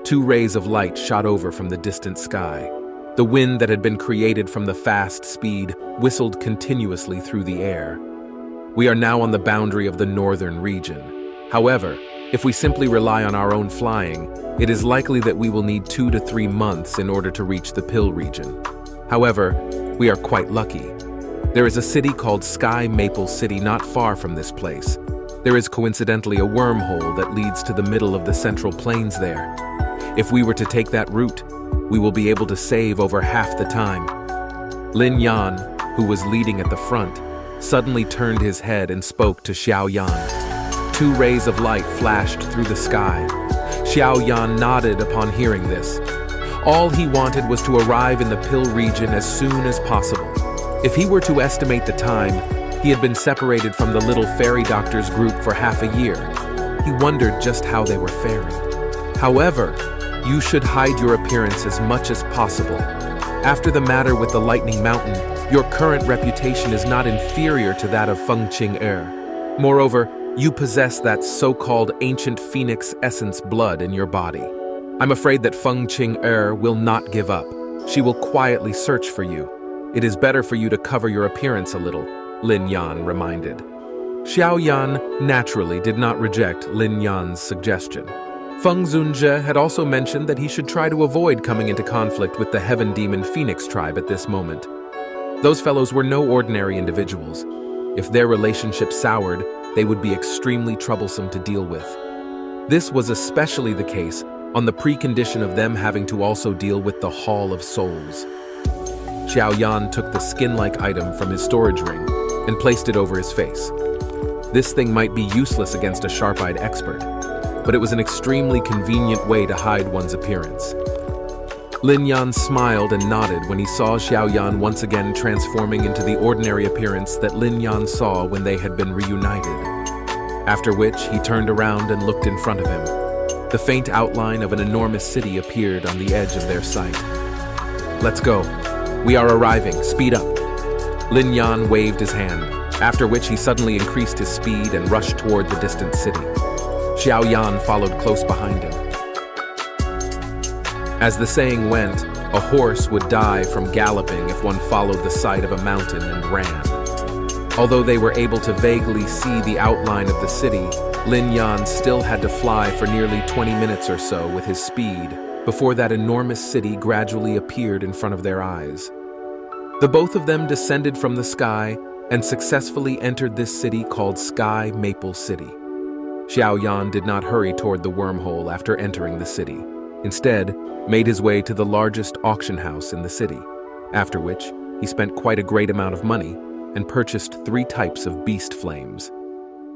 Two rays of light shot over from the distant sky. The wind that had been created from the fast speed whistled continuously through the air. We are now on the boundary of the northern region. However, if we simply rely on our own flying, it is likely that we will need 2 to 3 months in order to reach the Pill region. However, we are quite lucky. There is a city called Sky Maple City not far from this place. There is coincidentally a wormhole that leads to the middle of the Central Plains there. If we were to take that route, we will be able to save over half the time. Lin Yan, who was leading at the front, suddenly turned his head and spoke to Xiao Yan. Two rays of light flashed through the sky. Xiao Yan nodded upon hearing this. All he wanted was to arrive in the Pill region as soon as possible. If he were to estimate the time, he had been separated from the little fairy doctor's group for half a year. He wondered just how they were faring. However, you should hide your appearance as much as possible. After the matter with the Lightning Mountain, your current reputation is not inferior to that of Feng Qing. Moreover, you possess that so-called ancient phoenix essence blood in your body. I'm afraid that Feng Qing will not give up. She will quietly search for you. It is better for you to cover your appearance a little, Lin Yan reminded. Xiao Yan naturally did not reject Lin Yan's suggestion. Feng Zunzhe had also mentioned that he should try to avoid coming into conflict with the Heaven Demon Phoenix tribe at this moment. Those fellows were no ordinary individuals. If their relationship soured, they would be extremely troublesome to deal with. This was especially the case on the precondition of them having to also deal with the Hall of Souls. Xiao Yan took the skin-like item from his storage ring and placed it over his face. This thing might be useless against a sharp-eyed expert, but it was an extremely convenient way to hide one's appearance. Lin Yan smiled and nodded when he saw Xiao Yan once again transforming into the ordinary appearance that Lin Yan saw when they had been reunited. After which, he turned around and looked in front of him. The faint outline of an enormous city appeared on the edge of their sight. "Let's go. We are arriving. Speed up." Lin Yan waved his hand, after which he suddenly increased his speed and rushed toward the distant city. Xiao Yan followed close behind him. As the saying went, a horse would die from galloping if one followed the side of a mountain and ran. Although they were able to vaguely see the outline of the city, Lin Yan still had to fly for nearly 20 minutes or so with his speed before that enormous city gradually appeared in front of their eyes. The both of them descended from the sky and successfully entered this city called Sky Maple City. Xiao Yan did not hurry toward the wormhole after entering the city. Instead, made his way to the largest auction house in the city, after which he spent quite a great amount of money and purchased 3 types of beast flames.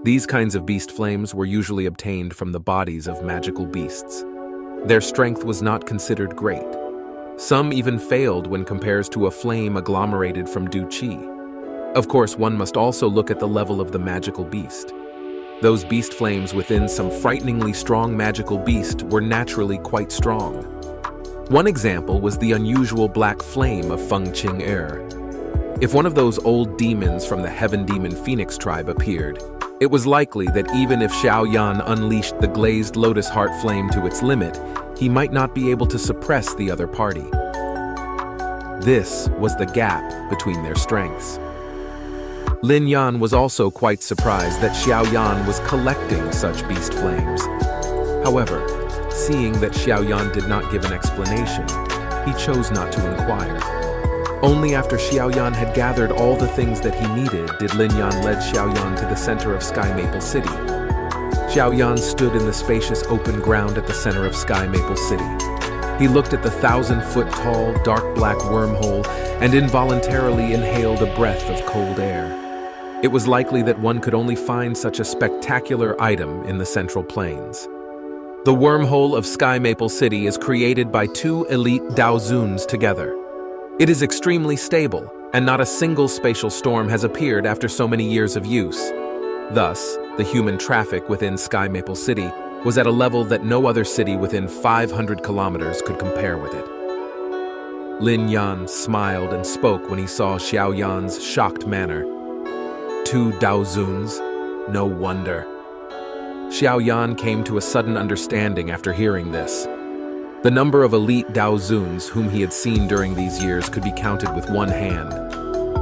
These kinds of beast flames were usually obtained from the bodies of magical beasts. Their strength was not considered great. Some even failed when compared to a flame agglomerated from Du Qi. Of course, one must also look at the level of the magical beast. Those beast flames within some frighteningly strong magical beast were naturally quite strong. One example was the unusual black flame of Feng Qing. If one of those old demons from the Heaven Demon Phoenix tribe appeared, it was likely that even if Xiao Yan unleashed the glazed lotus heart flame to its limit, he might not be able to suppress the other party. This was the gap between their strengths. Lin Yan was also quite surprised that Xiao Yan was collecting such beast flames. However, seeing that Xiao Yan did not give an explanation, he chose not to inquire. Only after Xiao Yan had gathered all the things that he needed did Lin Yan lead Xiao Yan to the center of Sky Maple City. Xiao Yan stood in the spacious open ground at the center of Sky Maple City. He looked at the 1,000-foot-tall, dark black wormhole and involuntarily inhaled a breath of cold air. It was likely that one could only find such a spectacular item in the Central Plains. The wormhole of Sky Maple City is created by 2 elite Daozuns together. It is extremely stable, and not a single spatial storm has appeared after so many years of use. Thus, the human traffic within Sky Maple City was at a level that no other city within 500 kilometers could compare with it. Lin Yan smiled and spoke when he saw Xiao Yan's shocked manner. 2 Daozuns? No wonder. Xiao Yan came to a sudden understanding after hearing this. The number of elite Daozuns whom he had seen during these years could be counted with one hand.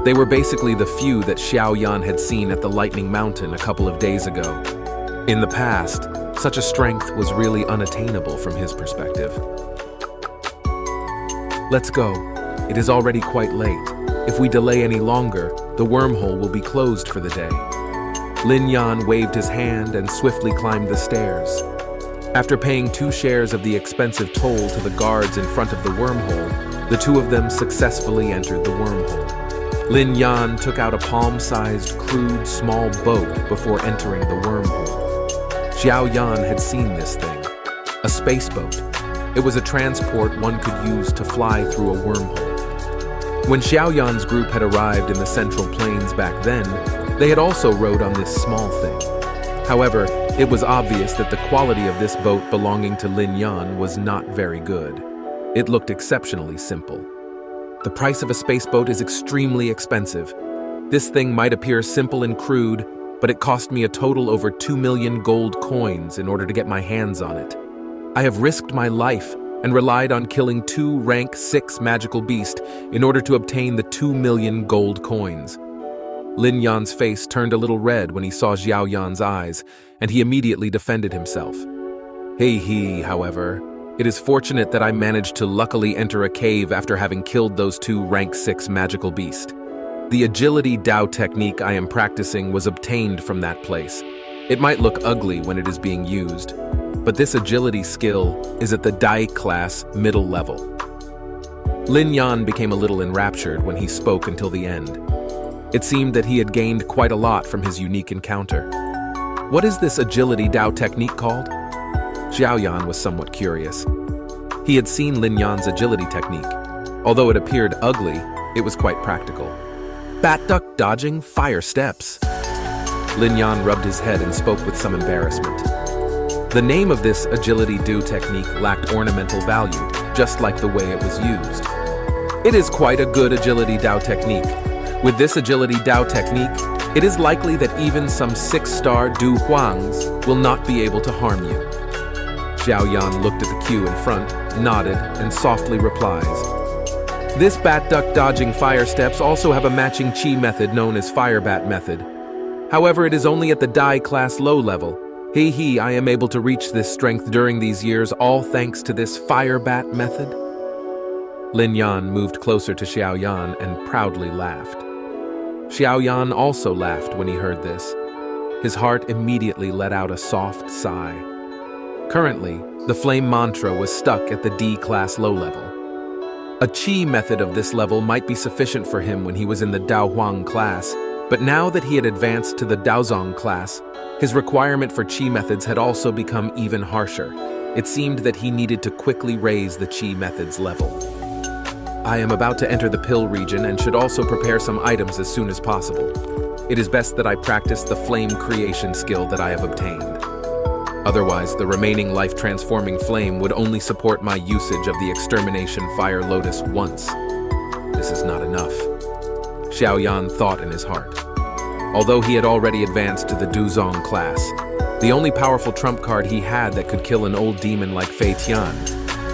They were basically the few that Xiao Yan had seen at the Lightning Mountain a couple of days ago. In the past, such a strength was really unattainable from his perspective. Let's go. It is already quite late. If we delay any longer, the wormhole will be closed for the day. Lin Yan waved his hand and swiftly climbed the stairs. After paying 2 shares of the expensive toll to the guards in front of the wormhole, the two of them successfully entered the wormhole. Lin Yan took out a palm-sized, crude, small boat before entering the wormhole. Xiao Yan had seen this thing, a space boat. It was a transport one could use to fly through a wormhole. When Xiao Yan's group had arrived in the Central Plains back then, they had also rode on this small thing. However, it was obvious that the quality of this boat belonging to Lin Yan was not very good. It looked exceptionally simple. The price of a space boat is extremely expensive. This thing might appear simple and crude, but it cost me a total over 2 million gold coins in order to get my hands on it. I have risked my life and relied on killing 2 rank 6 magical beasts in order to obtain the 2 million gold coins. Lin Yan's face turned a little red when he saw Xiao Yan's eyes, and he immediately defended himself. However, it is fortunate that I managed to luckily enter a cave after having killed those 2 rank 6 magical beasts. The agility Dao technique I am practicing was obtained from that place. It might look ugly when it is being used, but this agility skill is at the Dai class middle level. Lin Yan became a little enraptured when he spoke until the end. It seemed that he had gained quite a lot from his unique encounter. What is this agility Dao technique called? Xiao Yan was somewhat curious. He had seen Lin Yan's agility technique. Although it appeared ugly, it was quite practical. Bat duck dodging fire steps. Lin Yan rubbed his head and spoke with some embarrassment. The name of this agility do technique lacked ornamental value, just like the way it was used. It is quite a good agility Dao technique. With this agility Dao technique, it is likely that even some 6-star Du Huangs will not be able to harm you. Xiao Yan looked at the queue in front, nodded, and softly replies. This bat duck dodging fire steps also have a matching Qi method known as fire bat method. However, it is only at the Dai class low level. I am able to reach this strength during these years all thanks to this fire bat method. Lin Yan moved closer to Xiao Yan and proudly laughed. Xiao Yan also laughed when he heard this. His heart immediately let out a soft sigh. Currently, the flame mantra was stuck at the D class low level. A Qi method of this level might be sufficient for him when he was in the Dao Huang class, but now that he had advanced to the Daozong class, his requirement for Qi methods had also become even harsher. It seemed that he needed to quickly raise the Qi methods level. I am about to enter the pill region and should also prepare some items as soon as possible. It is best that I practice the flame creation skill that I have obtained. Otherwise, the remaining life-transforming flame would only support my usage of the extermination fire lotus once. This is not enough. Xiao Yan thought in his heart. Although he had already advanced to the Duzong class, the only powerful trump card he had that could kill an old demon like Fei Tian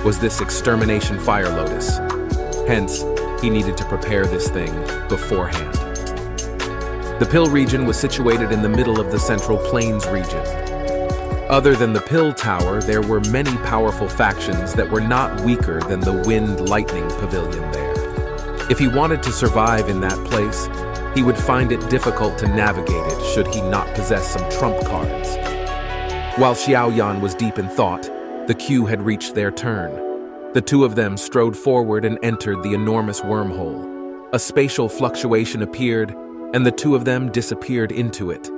was this extermination fire lotus. Hence, he needed to prepare this thing beforehand. The Pill region was situated in the middle of the Central Plains region. Other than the Pill Tower, there were many powerful factions that were not weaker than the Wind Lightning Pavilion there. If he wanted to survive in that place, he would find it difficult to navigate it should he not possess some trump cards. While Xiao Yan was deep in thought, the queue had reached their turn. The two of them strode forward and entered the enormous wormhole. A spatial fluctuation appeared, and the two of them disappeared into it.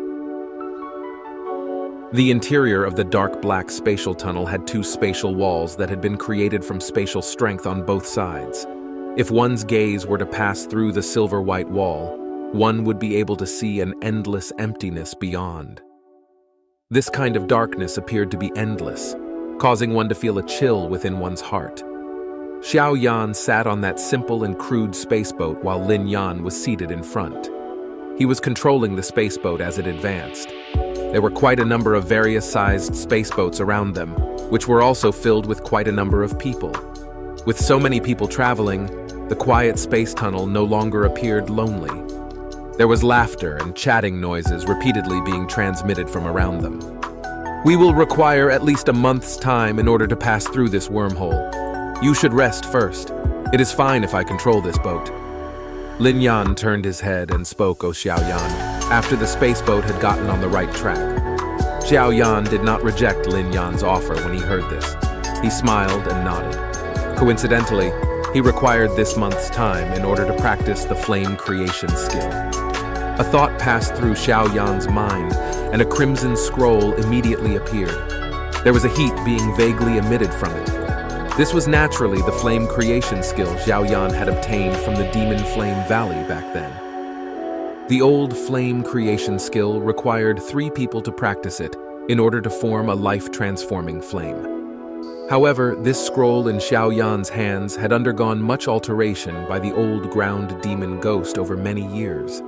The interior of the dark black spatial tunnel had 2 spatial walls that had been created from spatial strength on both sides. If one's gaze were to pass through the silver-white wall, one would be able to see an endless emptiness beyond. This kind of darkness appeared to be endless, causing one to feel a chill within one's heart. Xiao Yan sat on that simple and crude spaceboat while Lin Yan was seated in front. He was controlling the spaceboat as it advanced. There were quite a number of various-sized spaceboats around them, which were also filled with quite a number of people. With so many people traveling, the quiet space tunnel no longer appeared lonely. There was laughter and chatting noises repeatedly being transmitted from around them. "We will require at least a month's time in order to pass through this wormhole. You should rest first. It is fine if I control this boat." Lin Yan turned his head and spoke to Xiao Yan after the space boat had gotten on the right track. Xiao Yan did not reject Lin Yan's offer when he heard this. He smiled and nodded. Coincidentally, he required this month's time in order to practice the flame creation skill. A thought passed through Xiao Yan's mind, and a crimson scroll immediately appeared. There was a heat being vaguely emitted from it. This was naturally the flame creation skill Xiao Yan had obtained from the Demon Flame Valley back then. The old flame creation skill required 3 people to practice it in order to form a life-transforming flame. However, this scroll in Xiao Yan's hands had undergone much alteration by the old ground demon ghost over many years.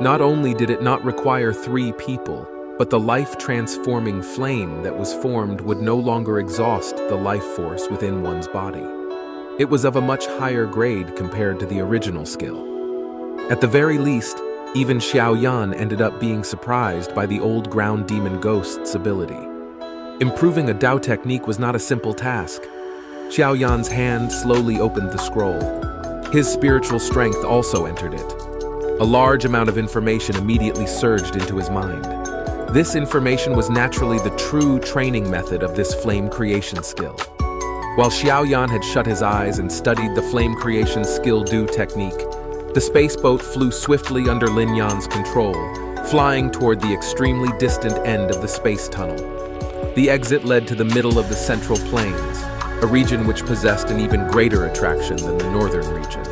Not only did it not require 3 people, but the life-transforming flame that was formed would no longer exhaust the life force within one's body. It was of a much higher grade compared to the original skill. At the very least, even Xiao Yan ended up being surprised by the old ground demon ghost's ability. Improving a Dao technique was not a simple task. Xiao Yan's hand slowly opened the scroll. His spiritual strength also entered it. A large amount of information immediately surged into his mind. This information was naturally the true training method of this flame creation skill. While Xiao Yan had shut his eyes and studied the flame creation skill do technique, the space boat flew swiftly under Lin Yan's control, flying toward the extremely distant end of the space tunnel. The exit led to the middle of the Central Plains, a region which possessed an even greater attraction than the northern region.